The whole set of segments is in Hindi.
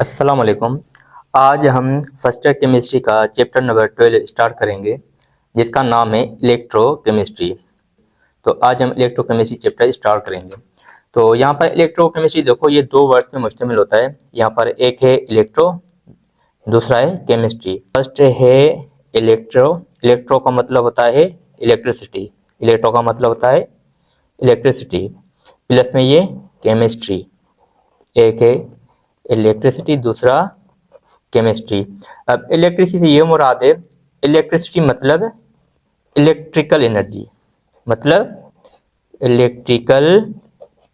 अस्सलाम वालेकुम। आज हम फर्स्ट ईयर केमिस्ट्री का चैप्टर नंबर 12 स्टार्ट करेंगे, जिसका नाम है इलेक्ट्रोकेमिस्ट्री। तो आज हम इलेक्ट्रोकेमिस्ट्री चैप्टर स्टार्ट करेंगे। तो यहाँ पर इलेक्ट्रोकेमिस्ट्री देखो, ये दो वर्ड्स में मुश्तमिल होता है। यहाँ पर एक है इलेक्ट्रो, दूसरा है केमिस्ट्री। फर्स्ट है इलेक्ट्रो। इलेक्ट्रो का मतलब होता है इलेक्ट्रिसिटी। इलेक्ट्रो का मतलब होता है इलेक्ट्रिसिटी, प्लस में ये केमिस्ट्री। एक है इलेक्ट्रिसिटी, दूसरा केमिस्ट्री। अब इलेक्ट्रिसिटी से ये मुराद है, इलेक्ट्रिसिटी मतलब इलेक्ट्रिकल एनर्जी, मतलब इलेक्ट्रिकल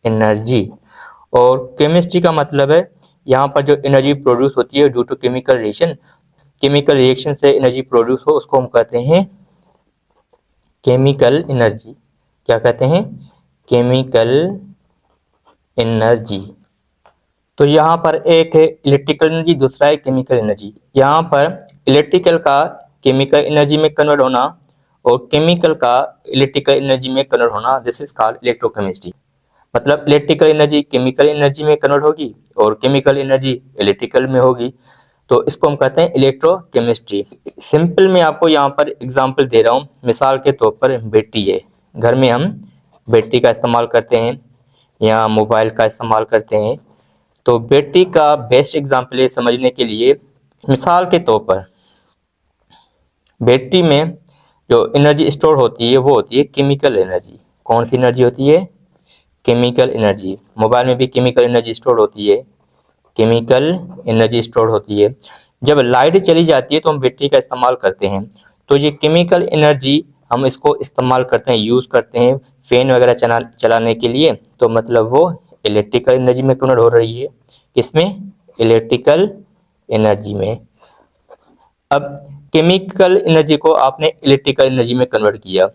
एनर्जी। और केमिस्ट्री का मतलब है यहाँ पर जो एनर्जी प्रोड्यूस होती है due to chemical reaction, chemical reaction से एनर्जी प्रोड्यूस हो उसको हम कहते हैं केमिकल एनर्जी। क्या कहते हैं? Chemical energy. तो यहाँ पर एक है इलेक्ट्रिकल एनर्जी, दूसरा है केमिकल एनर्जी। यहाँ पर इलेक्ट्रिकल का केमिकल एनर्जी में कन्वर्ट होना और केमिकल का इलेक्ट्रिकल एनर्जी में कन्वर्ट होना, दिस इज कॉल्ड इलेक्ट्रोकेमिस्ट्री। मतलब इलेक्ट्रिकल एनर्जी केमिकल एनर्जी में कन्वर्ट होगी और केमिकल एनर्जी इलेक्ट्रिकल में होगी, तो इसको हम कहते हैं इलेक्ट्रोकेमिस्ट्री। सिंपल में आपको यहाँ पर एग्जाम्पल दे रहा हूँ। मिसाल के तौर पर बैटरी है, घर में हम बैटरी का इस्तेमाल करते हैं या मोबाइल का इस्तेमाल करते हैं। तो बैटरी का बेस्ट एग्जाम्पल है समझने के लिए। मिसाल के तौर पर बैटरी में जो एनर्जी स्टोर होती है वो होती है केमिकल एनर्जी। कौन सी एनर्जी होती है? Chemical energy. मोबाइल में भी केमिकल एनर्जी स्टोर होती है, केमिकल एनर्जी स्टोर होती है। जब लाइट चली जाती है तो हम बैटरी का इस्तेमाल करते हैं, तो ये केमिकल एनर्जी हम इसको इस्तेमाल करते हैं, यूज़ करते हैं फैन वगैरह चलाने के लिए। तो मतलब वो इलेक्ट्रिकल एनर्जी में कन्वर्ट हो रही है। किसमें? इलेक्ट्रिकल एनर्जी में। अब केमिकल एनर्जी को आपने इलेक्ट्रिकल एनर्जी में कन्वर्ट किया,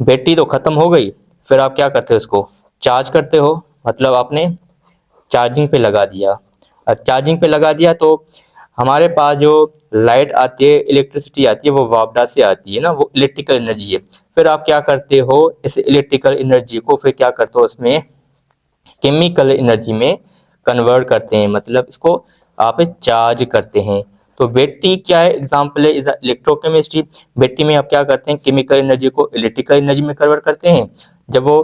बैटरी तो खत्म हो गई, फिर आप क्या करते हो? उसको चार्ज करते हो, मतलब आपने चार्जिंग पे लगा दिया। अब चार्जिंग पे लगा दिया तो हमारे पास जो लाइट आती है, इलेक्ट्रिसिटी आती है, वो वापडा से आती है ना, वो इलेक्ट्रिकल एनर्जी है। फिर आप क्या करते हो? इस इलेक्ट्रिकल एनर्जी को फिर क्या करते हो? उसमें केमिकल एनर्जी में कन्वर्ट करते हैं, मतलब इसको आप चार्ज करते हैं। तो बैटरी क्या है? एग्जाम्पल है इज इलेक्ट्रोकेमिस्ट्री। बैटरी में आप क्या करते हैं? केमिकल एनर्जी को इलेक्ट्रिकल एनर्जी में कन्वर्ट करते हैं। जब वो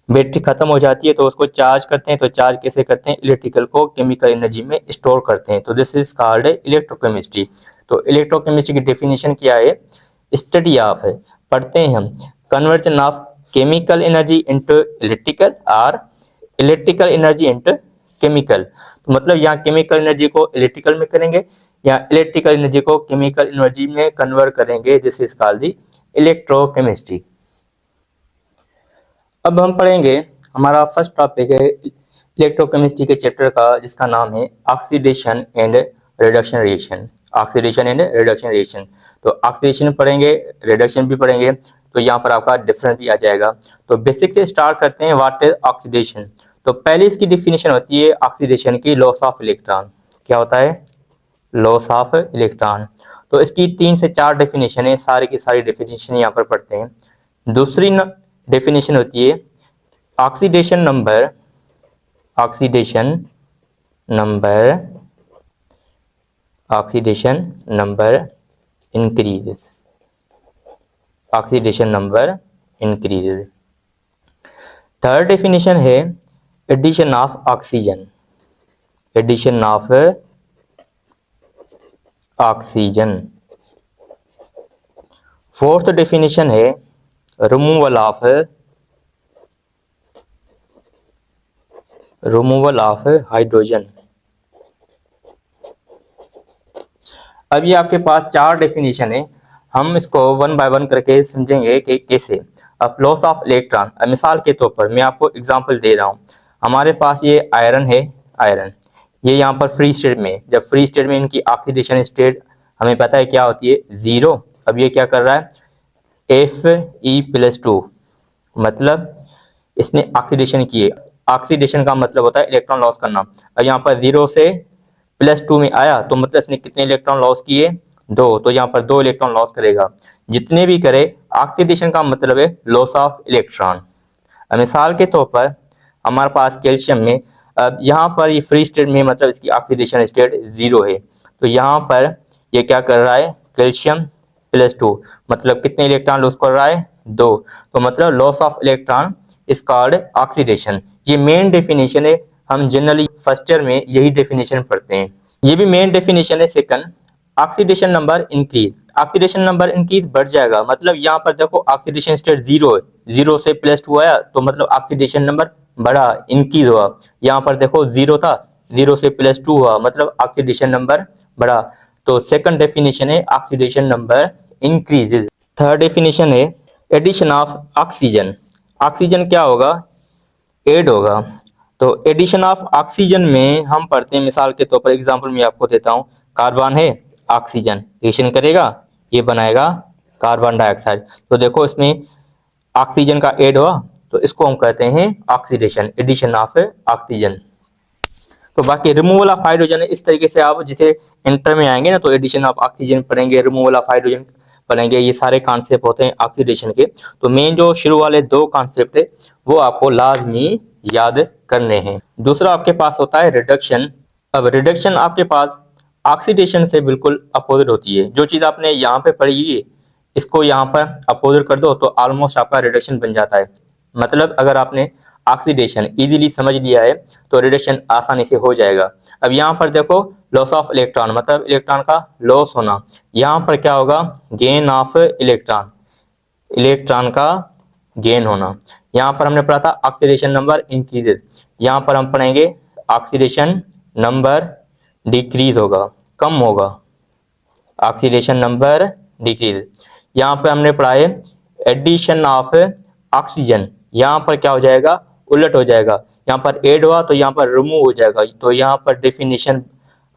बैटरी खत्म हो जाती है तो उसको चार्ज करते हैं। तो चार्ज कैसे करते हैं? इलेक्ट्रिकल को केमिकल एनर्जी में स्टोर करते हैं। तो दिस इज कॉल्ड इलेक्ट्रोकेमिस्ट्री। तो इलेक्ट्रोकेमिस्ट्री की डेफिनेशन क्या है? स्टडी ऑफ है, पढ़ते हैं हम, conversion of chemical energy into electrical और इलेक्ट्रिकल एनर्जी इनटू केमिकल। तो मतलब यहाँ केमिकल एनर्जी को इलेक्ट्रिकल में करेंगे या इलेक्ट्रिकल एनर्जी को केमिकल एनर्जी में कन्वर्ट करेंगे। This is called the electrochemistry. अब हम पढ़ेंगे, हमारा फर्स्ट टॉपिक है इलेक्ट्रोकेमिस्ट्री के चैप्टर का, जिसका नाम है oxidation and reduction reaction. Oxidation and reduction reaction. तो ऑक्सीडेशन पढ़ेंगे, रिडक्शन भी पढ़ेंगे, तो यहाँ पर आपका डिफरेंस भी आ जाएगा। तो बेसिक से स्टार्ट करते हैं। What is oxidation? तो पहले इसकी डिफिनेशन होती है ऑक्सीडेशन की, लॉस ऑफ इलेक्ट्रॉन। क्या होता है? Loss of electron. तो इसकी 3 से 4 डेफिनेशन है, सारी की सारी डेफिनेशन यहाँ पर पढ़ते हैं। दूसरी डेफिनेशन होती है oxidation number. Oxidation number, oxidation number increases. Oxidation number increases. Third definition है addition of oxygen. Addition of oxygen. Fourth definition है रिमूवल ऑफ हाइड्रोजन। अब ये आपके पास 4 डेफिनेशन है, हम इसको वन बाय वन करके समझेंगे कि कैसे। अब लॉस ऑफ इलेक्ट्रॉन, मिसाल के तौर पर मैं आपको एग्जांपल दे रहा हूँ। हमारे पास ये आयरन है, आयरन ये यहाँ पर फ्री स्टेट में, जब फ्री स्टेट में इनकी ऑक्सीडेशन स्टेट हमें पता है क्या होती है? 0। अब ये क्या कर रहा है? Fe+2, मतलब इसने ऑक्सीडेशन की है। ऑक्सीडेशन का मतलब होता है इलेक्ट्रॉन लॉस करना। अब यहाँ पर 0 से +2 में आया तो मतलब इसने कितने इलेक्ट्रॉन लॉस किए? 2। तो यहाँ पर 2 इलेक्ट्रॉन लॉस करेगा। जितने भी करे, ऑक्सीडेशन का मतलब है लॉस ऑफ इलेक्ट्रॉन। मिसाल के तौर पर हमारे पास कैल्शियम में अब यहाँ पर ये फ्री स्टेट में मतलब इसकी ऑक्सीडेशन स्टेट 0 है, तो यहाँ पर ये क्या कर रहा है, कैल्शियम +2, मतलब कितने इलेक्ट्रॉन लॉस कर रहा है, 2, तो मतलब loss of electron is called oxidation. ये मेन डेफिनेशन है, हम जनरली फर्स्ट ईयर में यही डेफिनेशन पढ़ते हैं। ये भी मेन डेफिनेशन है। Second, oxidation number increase, oxidation number increase बढ़ जाएगा, मतलब यहाँ पर देखो ऑक्सीडेशन स्टेट 0 है, 0 से +2 आया तो मतलब ऑक्सीडेशन नंबर बढ़ा, इंक्रीज हुआ। यहाँ पर देखो 0 था, 0 से +2 हुआ, मतलब ऑक्सीडेशन नंबर बढ़ा। तो सेकंड डेफिनेशन है oxidation number increases. Third definition है एडिशन ऑफ ऑक्सीजन। ऑक्सीजन क्या होगा, ऐड होगा। तो एडिशन ऑफ ऑक्सीजन में हम पढ़ते हैं, मिसाल के तौर पर एग्जांपल मैं आपको देता हूँ, कार्बन है, ऑक्सीजन रिएक्शन करेगा, ये बनाएगा कार्बन डाइऑक्साइड। तो देखो इसमें ऑक्सीजन का ऐड हुआ, तो इसको हम कहते हैं ऑक्सीडेशन, एडिशन ऑफ ऑक्सीजन। तो बाकी रिमूवल ऑफ हाइड्रोजन इस तरीके से आप जिसे इंटर में आएंगे ना, तो एडिशन ऑफ ऑक्सीजन पढ़ेंगे, रिमूवल ऑफ हाइड्रोजन पढ़ेंगे, ये सारे कॉन्सेप्ट होते हैं ऑक्सीडेशन के। तो मेन जो शुरू वाले 2 कॉन्सेप्ट है वो आपको लाजमी याद करने हैं। दूसरा आपके पास होता है रिडक्शन। अब रिडक्शन आपके पास ऑक्सीडेशन से बिल्कुल अपोजिट होती है। जो चीज आपने यहाँ पे पढ़ी है इसको यहाँ पर अपोजिट कर दो तो ऑलमोस्ट आपका रिडक्शन बन जाता है। मतलब अगर आपने ऑक्सीडेशन इजीली समझ लिया है तो रिडक्शन आसानी से हो जाएगा। अब यहाँ पर देखो लॉस ऑफ इलेक्ट्रॉन, मतलब इलेक्ट्रॉन का लॉस होना, यहाँ पर क्या होगा, गेन ऑफ इलेक्ट्रॉन, इलेक्ट्रॉन का गेन होना। यहाँ पर हमने पढ़ा था ऑक्सीडेशन नंबर इंक्रीजेज, यहाँ पर हम पढ़ेंगे ऑक्सीडेशन नंबर डिक्रीज होगा, कम होगा, ऑक्सीडेशन नंबर डिक्रीज। यहाँ पर हमने पढ़ा है एडिशन ऑफ ऑक्सीजन, यहाँ पर क्या हो जाएगा, उलट हो जाएगा, यहाँ पर ऐड हुआ तो यहाँ पर रिमूव हो जाएगा। तो यहाँ पर डेफिनेशन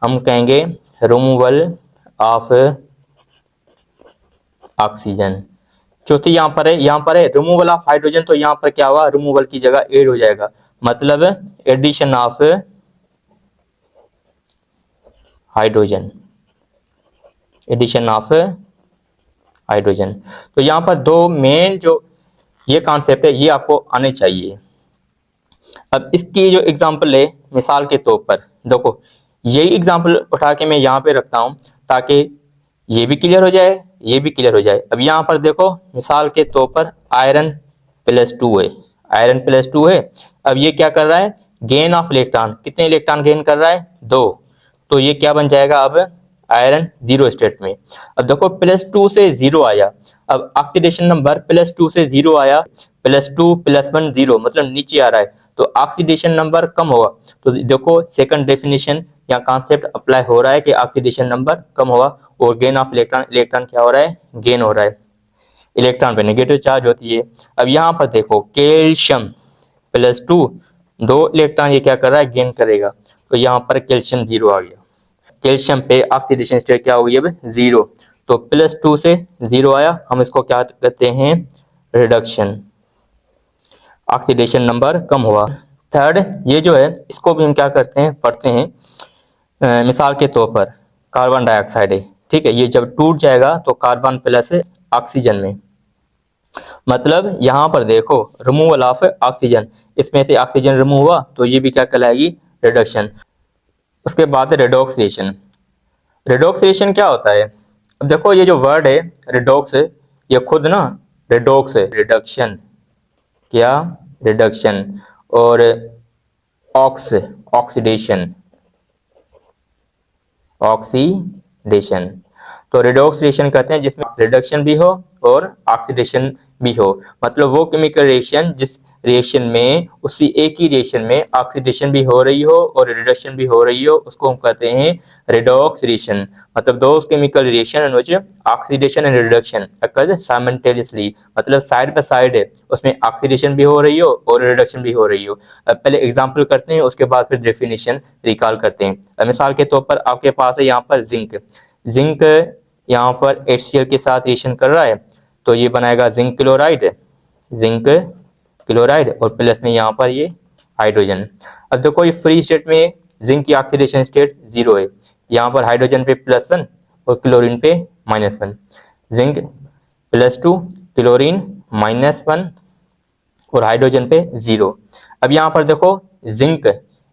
हम कहेंगे रिमूवल ऑफ ऑक्सीजन। चौथी यहाँ पर है रिमूवल ऑफ हाइड्रोजन, तो यहाँ पर क्या हुआ, रिमूवल की जगह ऐड हो जाएगा, मतलब addition of hydrogen, addition of hydrogen. तो यहाँ पर 2 मेन जो ये कॉन्सेप्ट है ये आपको आने चाहिए। अब इसकी जो एग्जांपल है, मिसाल के तौर पर देखो, यही एग्जांपल उठा के मैं यहाँ पे रखता हूँ ताकि ये भी क्लियर हो जाए, ये भी क्लियर हो जाए। अब यहाँ पर देखो मिसाल के तौर पर आयरन +2 है, आयरन +2 है। अब ये क्या कर रहा है, गेन ऑफ इलेक्ट्रॉन, कितने इलेक्ट्रॉन गेन कर रहा है, 2। तो ये क्या बन जाएगा अब, आयरन 0 स्टेट में। अब देखो +2 से 0 आया, अब ऑक्सीडेशन नंबर +2 से 0 आया, +2 +1 0, मतलब नीचे आ रहा है, तो ऑक्सीडेशन नंबर कम होगा। तो देखो सेकंड डेफिनेशन या कॉन्सेप्ट अप्लाई हो रहा है कि ऑक्सीडेशन नंबर कम होगा और गेन ऑफ इलेक्ट्रॉन, इलेक्ट्रॉन क्या हो रहा है, गेन हो रहा है, इलेक्ट्रॉन पे नेगेटिव चार्ज होती है। अब यहाँ पर देखो कैल्शियम +2, 2 इलेक्ट्रॉन ये क्या कर रहा है, गेन करेगा, तो यहाँ पर कैल्शियम 0 आ गया, कैल्शियम पे ऑक्सीडेशन स्टेट क्या होगी अब, 0। तो +2 से 0 आया, हम इसको क्या कहते हैं, रिडक्शन, ऑक्सीडेशन नंबर कम हुआ। थर्ड ये जो है इसको भी हम क्या करते हैं, पढ़ते हैं। मिसाल के तौर पर कार्बन डाइऑक्साइड है, ठीक है, ये जब टूट जाएगा तो कार्बन प्लस ऑक्सीजन में, मतलब यहाँ पर देखो रिमूवल ऑफ ऑक्सीजन, इसमें से ऑक्सीजन रिमूव हुआ तो ये भी क्या कहलाएगी, रिडक्शन। उसके बाद रेडॉक्स रिएक्शन। रेडॉक्स रिएक्शन क्या होता है, अब देखो ये जो वर्ड है रेडॉक्स, ये खुद ना रेडॉक्स है, रिडक्शन, क्या, रिडक्शन, और ऑक्सीडेशन, ऑक्सीडेशन। तो रेडॉक्स रिएक्शन कहते हैं जिसमें रिडक्शन भी हो और ऑक्सीडेशन भी हो, मतलब वो केमिकल रिएक्शन जिस रिएक्शन में उसी एक ही रिएक्शन में ऑक्सीडेशन भी हो रही हो और रिडक्शन भी हो रही हो, उसको हम कहते हैं रेडॉक्स रिएक्शन। मतलब दो chemical reaction in which oxidation and reduction occur simultaneously, मतलब साइड बाय साइड है, उसमें ऑक्सीडेशन भी हो रही हो और रिडक्शन भी हो रही हो। अब पहले एग्जांपल करते हैं, उसके बाद फिर डेफिनेशन रिकॉल करते हैं। मिसाल के तौर पर आपके पास है यहाँ पर जिंक, जिंक यहाँ पर HCl के साथ रिएक्शन कर रहा है, तो ये बनाएगा जिंक क्लोराइड, जिंक क्लोराइड, और प्लस में यहाँ पर ये हाइड्रोजन। अब देखो ये फ्री स्टेट में जिंक की ऑक्सीडेशन स्टेट 0 है, यहाँ पर हाइड्रोजन पे +1 और क्लोरीन पे -1, जिंक +2 क्लोरीन -1 और हाइड्रोजन पे 0। अब यहाँ पर देखो जिंक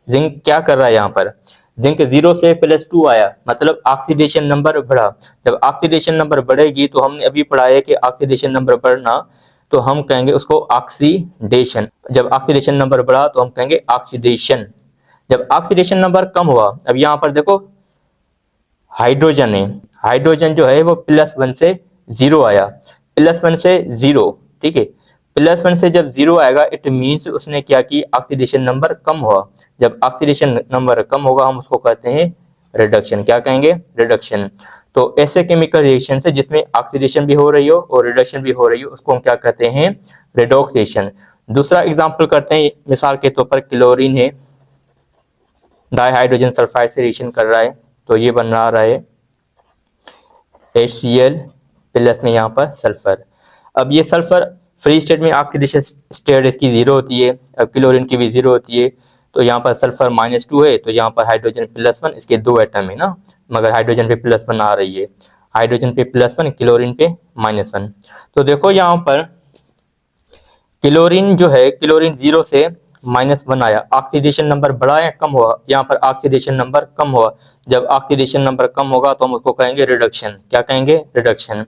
जिंक क्या कर रहा है यहाँ पर, जिंक 0 से +2 आया, मतलब ऑक्सीडेशन नंबर बढ़ा। जब ऑक्सीडेशन नंबर बढ़ेगी तो हमने अभी पढ़ा है कि ऑक्सीडेशन नंबर बढ़ना तो हम कहेंगे उसको ऑक्सीडेशन। जब ऑक्सीडेशन नंबर बढ़ा तो हम कहेंगे ऑक्सीडेशन। जब ऑक्सीडेशन नंबर कम हुआ, अब यहाँ पर देखो हाइड्रोजन है, हाइड्रोजन जो है वो +1 से 0 आया, +1 से 0, ठीक है। +1 से जब 0 आएगा इट मीन्स उसने क्या की, ऑक्सीडेशन नंबर कम हुआ। जब ऑक्सीडेशन नंबर कम होगा हम उसको कहते हैं रिडक्शन। क्या कहेंगे, रिडक्शन। तो ऐसे केमिकल रिएक्शन से जिसमें ऑक्सीडेशन भी हो रही हो और रिडक्शन भी हो रही हो उसको हम क्या कहते हैं, रेडॉक्स रिएक्शन। दूसरा एग्जांपल करते हैं, मिसाल के तौर पर क्लोरीन है, डाइहाइड्रोजन सल्फाइड से रिएक्शन कर रहा है तो ये बन रहा है HCl प्लस में यहाँ पर सल्फर। अब ये सल्फर फ्री स्टेट में ऑक्सीडेशन स्टेट इसकी 0 होती है, अब क्लोरीन की भी 0 होती है, तो यहाँ पर सल्फर -2 है तो यहाँ पर हाइड्रोजन +1, इसके 2 एटम है ना, मगर हाइड्रोजन पे +1 आ रही है, हाइड्रोजन पे +1 क्लोरीन पे -1। तो देखो यहाँ पर क्लोरीन जो है, क्लोरीन 0 से -1 आया, ऑक्सीडेशन नंबर बढ़ा या कम हुआ, यहाँ पर ऑक्सीडेशन नंबर कम हुआ। जब ऑक्सीडेशन नंबर कम होगा तो हम उसको कहेंगे रिडक्शन। क्या कहेंगे, रिडक्शन।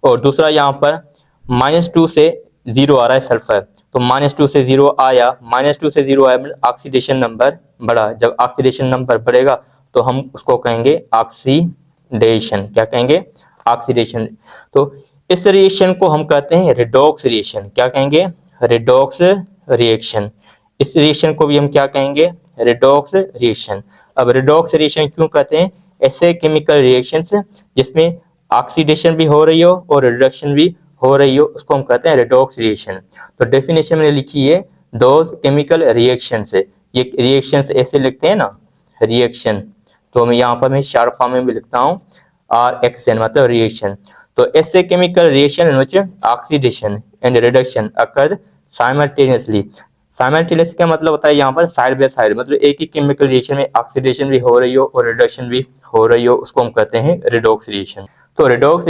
और दूसरा यहाँ पर -2 से 0 आ रहा है सल्फर, तो -2 से 0 आया, -2 से 0 आया मतलब ऑक्सीडेशन नंबर बढ़ा। जब ऑक्सीडेशन नंबर बढ़ेगा तो हम उसको कहेंगे ऑक्सीडेशन। क्या कहेंगे, ऑक्सीडेशन। तो इस रिएक्शन को हम कहते हैं रिडॉक्स रिएक्शन। क्या कहेंगे, रिडॉक्स रिएक्शन। इस रिएक्शन को भी हम क्या कहेंगे, रिडॉक्स रिएक्शन। अब रिडॉक्स रिएक्शन क्यों कहते हैं, ऐसे केमिकल रिएक्शंस जिसमें ऑक्सीडेशन भी हो रही हो और रिडक्शन भी हो रही हो उसको हम कहते हैं रिडॉक्स रिएक्शन। तो डेफिनेशन में लिखी है, दोज केमिकल रिएक्शंस, ये रिएक्शंस ऐसे लिखते हैं ना, रिएक्शन, तो मैं यहाँ पर मैं शॉर्ट फॉर्म में भी लिखता हूँ RXN मतलब रिएक्शन। तो ऐसे chemical reaction in which oxidation and reduction occurred simultaneously. Simultaneous का मतलब होता है यहाँ पर साइड बाय साइड, मतलब एक ही केमिकल रिएक्शन में ऑक्सीडेशन भी हो रही हो और रिडक्शन भी हो रही हो उसको हम कहते हैं रिडॉक्स रिएक्शन। तो रिडॉक्स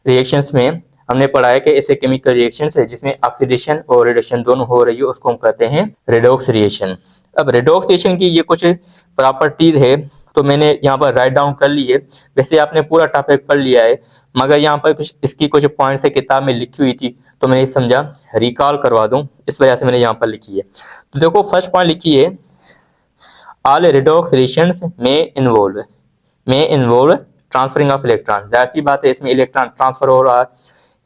रिएक्शंस में हमने पढ़ा है कि ऐसे केमिकल रिएक्शंस है जिसमें ऑक्सीडेशन और रिडक्शन दोनों हो रही हो उसको हम कहते हैं रिडॉक्स रिएक्शन। अब रिडॉक्स रिएक्शन की ये कुछ प्रॉपर्टीज है तो मैंने यहाँ पर राइट डाउन कर ली है। वैसे आपने पूरा टॉपिक पढ़ लिया है मगर यहाँ पर कुछ इसकी कुछ पॉइंट्स है किताब में लिखी हुई थी तो मैंने समझा रिकॉल करवा दूं, इस वजह से मैंने यहाँ पर लिखी है। तो देखो फर्स्ट पॉइंट लिखी है, ऑल रिडॉक्स रिएक्शंस में इन्वॉल्व ट्रांसफरिंग ऑफ इलेक्ट्रॉन। जाहिर सी बात है इसमें इलेक्ट्रॉन ट्रांसफर हो रहा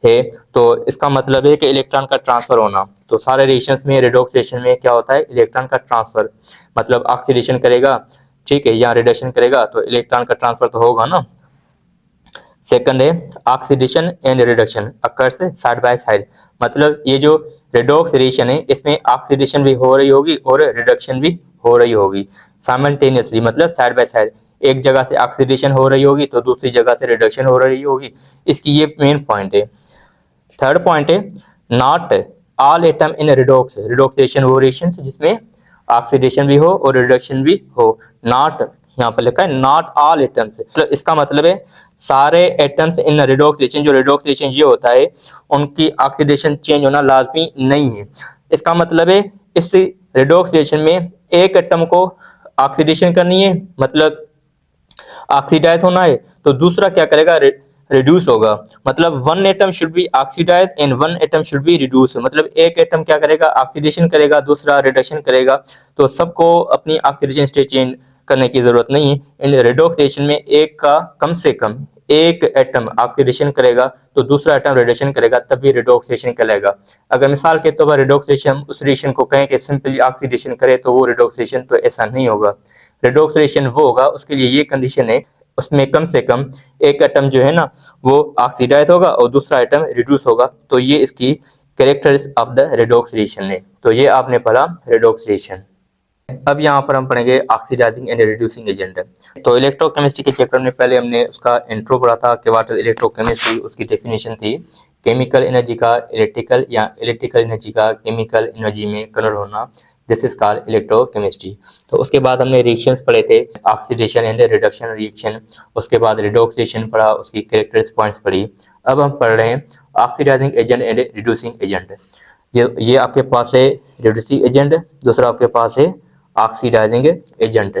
है तो इसका मतलब है कि इलेक्ट्रॉन का ट्रांसफर होना। तो सारे रिएक्शंस में रिडॉक्स रिएक्शन में क्या होता है, इलेक्ट्रॉन का ट्रांसफर, मतलब ऑक्सीडेशन करेगा, ठीक है, या रिडक्शन करेगा तो इलेक्ट्रॉन का ट्रांसफर तो होगा ना। सेकंड है oxidation and reduction occurs side by side, मतलब ये जो रिडॉक्स रिएक्शन है इसमें ऑक्सीडेशन भी हो रही होगी और रिडक्शन भी हो रही होगी साइमल्टेनियसली, मतलब साइड बाय साइड। एक जगह से ऑक्सीडेशन हो रही होगी तो दूसरी जगह से रिडक्शन हो रही होगी, इसकी ये मेन पॉइंट है। थर्ड पॉइंट है, not all atom in redox reaction वो रिएक्शन जिसमें ऑक्सीडेशन भी हो और रिडक्शन भी हो। नॉट यहाँ पर लिखा है नॉट ऑल एटम्स, मतलब इसका मतलब है सारे एटम्स इन रिडॉक्स रिएक्शन, जो रिडॉक्स रिएक्शन ये होता है उनकी ऑक्सीडेशन चेंज होना लाजमी नहीं है। इसका मतलब है इस रिडॉक्स रिएक्शन में एक एटम को ऑक्सीडेशन करनी है, मतलब ऑक्सीडाइज होना है, तो दूसरा क्या करेगा, रिड्यूस होगा, मतलब one atom should be oxidise and one atom should be reduce, मतलब एक एटम क्या करेगा, ऑक्सीडेशन करेगा, दूसरा रिडक्शन करेगा, तो सबको अपनी ऑक्सीडेशन स्टेट चेंज करने की जरूरत नहीं है। इन रिडॉक्स रिएक्शन में एक का कम से कम एक एटम ऑक्सीडेशन करेगा तो दूसरा एटम रिडक्शन करेगा तभी रिडॉक्स रिएक्शन कहलाएगा। अगर मिसाल के तौर पर रिडॉक्स रिएक्शन उस रिएक्शन को कहें कि सिंपली ऑक्सीडेशन करे तो वो रिडॉक्स रिएक्शन, तो ऐसा नहीं होगा। रिडॉक्स रिएक्शन वो होगा उसके लिए ये कंडीशन है उसमें कम से कम एक एटम जो है ना वो ऑक्सीडाइज होगा और दूसरा एटम रिड्यूस होगा, तो ये इसकी characteristic of the redox reaction है। तो ये आपने पढ़ा रिडॉक्स रिएक्शन। अब यहाँ पर हम पढ़ेंगे ऑक्सीडाइजिंग एंड रिड्यूसिंग एजेंट। तो इलेक्ट्रोकेमिस्ट्री के चैप्टर में पहले हमने उसका इंट्रो पढ़ा था कि व्हाट इज इलेक्ट्रोकेमिस्ट्री, उसकी डेफिनेशन थी केमिकल एनर्जी का इलेक्ट्रिकल या इलेक्ट्रिकल एनर्जी का केमिकल एनर्जी में कन्वर्ट होना, दिस इज कॉल्ड इलेक्ट्रोकेमिस्ट्री। तो उसके बाद हमने रिएक्शंस पढ़े थे, ऑक्सीडेशन एंड रिडक्शन रिएक्शन, उसके बाद रिडॉक्स रिएक्शन पढ़ा, उसकी कैरेक्टरिस्टिक पॉइंट्स पढ़ी। अब हम पढ़ रहे हैं oxidising agent and reducing agent. ये आपके पास है रिड्यूसिंग एजेंट, दूसरा आपके पास है ऑक्सीडाइजिंग एजेंट।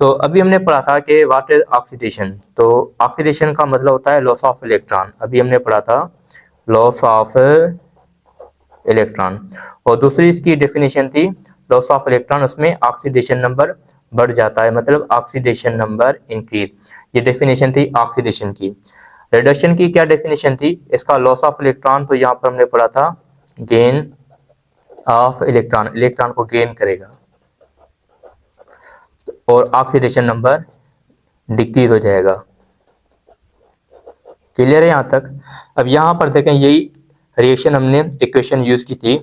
तो अभी हमने पढ़ा था कि व्हाट इज ऑक्सीडेशन। तो ऑक्सीडेशन का मतलब होता है लॉस ऑफ इलेक्ट्रॉन। अभी हमने पढ़ा था लॉस ऑफ इलेक्ट्रॉन। और दूसरी इसकी डेफिनेशन थी लॉस ऑफ इलेक्ट्रॉन, उसमें ऑक्सीडेशन नंबर बढ़ जाता है, मतलब ऑक्सीडेशन नंबर इंक्रीज। ये डेफिनेशन थी ऑक्सीडेशन की। रिडक्शन की क्या डेफिनेशन थी इसका? लॉस ऑफ इलेक्ट्रॉन, तो यहाँ पर हमने पढ़ा था गेन ऑफ इलेक्ट्रॉन, इलेक्ट्रॉन को गेन करेगा और ऑक्सीडेशन नंबर डिक्रीज हो जाएगा। क्लियर है यहाँ तक? अब यहाँ पर देखें, यही रिएक्शन हमने इक्वेशन यूज की थी,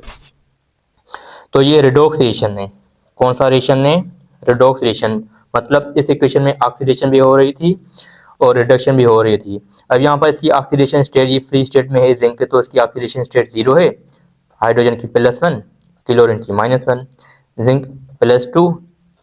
तो ये रिडॉक्स रिएक्शन है। कौन सा रिएक्शन है? Redox reaction. मतलब इस इक्वेशन में ऑक्सीडेशन भी हो रही थी और रिडक्शन भी हो रही थी। अब यहाँ पर इसकी ऑक्सीडेशन स्टेट, ये फ्री स्टेट में है जिंक, तो इसकी ऑक्सीडेशन स्टेट 0 है, हाइड्रोजन की +1, क्लोरीन की -1, जिंक +2,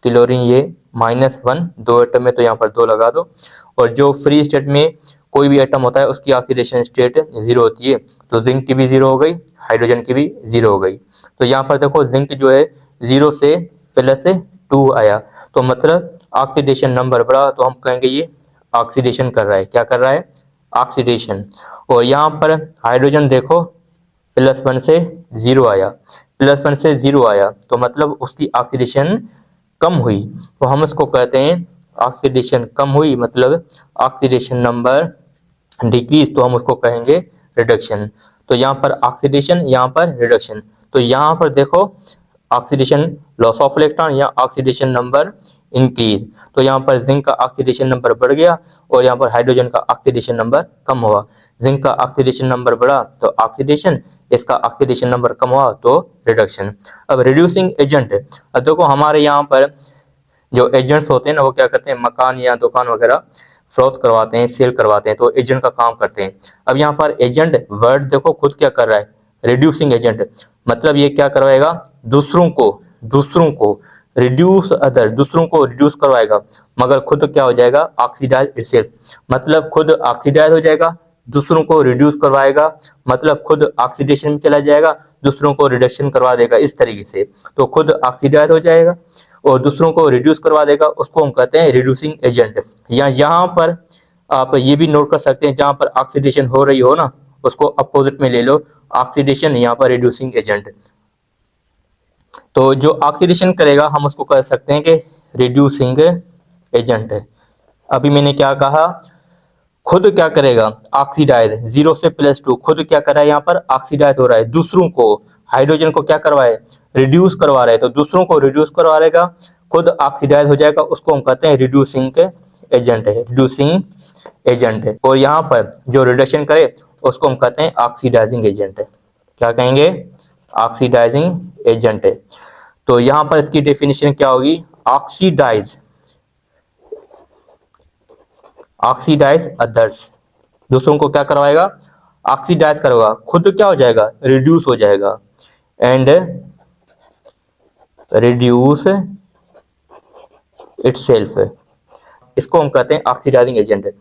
क्लोरीन ये -1, 2 एटम में तो यहाँ पर 2 लगा दो। और जो फ्री स्टेट में कोई भी एटम होता है उसकी ऑक्सीडेशन स्टेट 0 होती है, तो जिंक की भी 0 हो गई, हाइड्रोजन की भी 0 हो गई। तो यहाँ पर देखो जिंक जो है 0 से +2 आया, तो मतलब ऑक्सीडेशन नंबर बढ़ा, तो हम कहेंगे ये ऑक्सीडेशन कर रहा है। क्या कर रहा है? ऑक्सीडेशन। और यहाँ पर हाइड्रोजन देखो +1 से 0 आया, +1 से 0 आया, तो मतलब उसकी ऑक्सीडेशन कम हुई, तो हम उसको कहते हैं ऑक्सीडेशन कम हुई, मतलब ऑक्सीडेशन नंबर डिक्रीज, तो हम उसको कहेंगे रिडक्शन। तो यहाँ पर ऑक्सीडेशन, यहाँ पर रिडक्शन। तो यहाँ पर देखो ऑक्सीडेशन लॉस ऑफ इलेक्ट्रॉन या ऑक्सीडेशन नंबर इंक्रीज, तो यहाँ पर जिंक का ऑक्सीडेशन नंबर बढ़ गया और यहाँ पर हाइड्रोजन का ऑक्सीडेशन नंबर कम हुआ। जिंक का ऑक्सीडेशन नंबर बढ़ा तो ऑक्सीडेशन, इसका ऑक्सीडेशन नंबर कम हुआ तो रिडक्शन। अब रिड्यूसिंग एजेंट, अब देखो हमारे यहाँ पर जो एजेंट्स होते हैं ना, वो क्या करते हैं, मकान या दुकान वगैरह फ्रोत करवाते हैं, सेल करवाते हैं, तो एजेंट का काम करते हैं। अब यहाँ पर एजेंट वर्ड देखो खुद क्या कर रहा है, रिड्यूसिंग एजेंट, मतलब ये क्या करवाएगा, दूसरों को रिड्यूस अदर, दूसरों को रिड्यूस करवाएगा, मगर खुद क्या हो जाएगा, ऑक्सीडाइज इटसेल्फ, मतलब खुद ऑक्सीडाइज हो जाएगा, दूसरों को रिड्यूस करवाएगा, मतलब खुद ऑक्सीडेशन में चला जाएगा, दूसरों को रिडक्शन करवा देगा, इस तरीके से। तो खुद ऑक्सीडाइज हो जाएगा और दूसरों को रिड्यूस करवा देगा, उसको हम कहते हैं रिड्यूसिंग एजेंट। या यहाँ पर आप ये भी नोट कर सकते हैं, जहां पर ऑक्सीडेशन हो रही हो ना, उसको अपोजिट में ले लो, ऑक्सीडेशन, यहाँ पर रिड्यूसिंग एजेंट। तो जो ऑक्सीडेशन करेगा हम उसको कह सकते हैं कि रिड्यूसिंग एजेंट है। अभी मैंने क्या कहा, खुद क्या करेगा, ऑक्सीडाइज, 0 से +2, खुद क्या कर रहा है, यहाँ पर ऑक्सीडाइज हो रहा है, दूसरों को, हाइड्रोजन को क्या करवाए, रिड्यूस करवा रहे हैं, तो दूसरों को रिड्यूस करवा रहेगा, खुद ऑक्सीडाइज हो जाएगा, उसको हम कहते हैं रिड्यूसिंग एजेंट है, रिड्यूसिंग एजेंट है। और यहाँ पर जो रिडक्शन करे उसको हम कहते हैं ऑक्सीडाइजिंग एजेंट है। क्या कहेंगे, ऑक्सीडाइजिंग एजेंट है। तो यहाँ पर इसकी डेफिनेशन क्या होगी, ऑक्सीडाइज अदर्स, दूसरों को क्या करवाएगा, ऑक्सीडाइज करवाएगा, खुद क्या हो जाएगा, रिड्यूस हो जाएगा, एंड रिड्यूस इटसेल्फ, इसको हम कहते हैं ऑक्सीडाइजिंग एजेंट।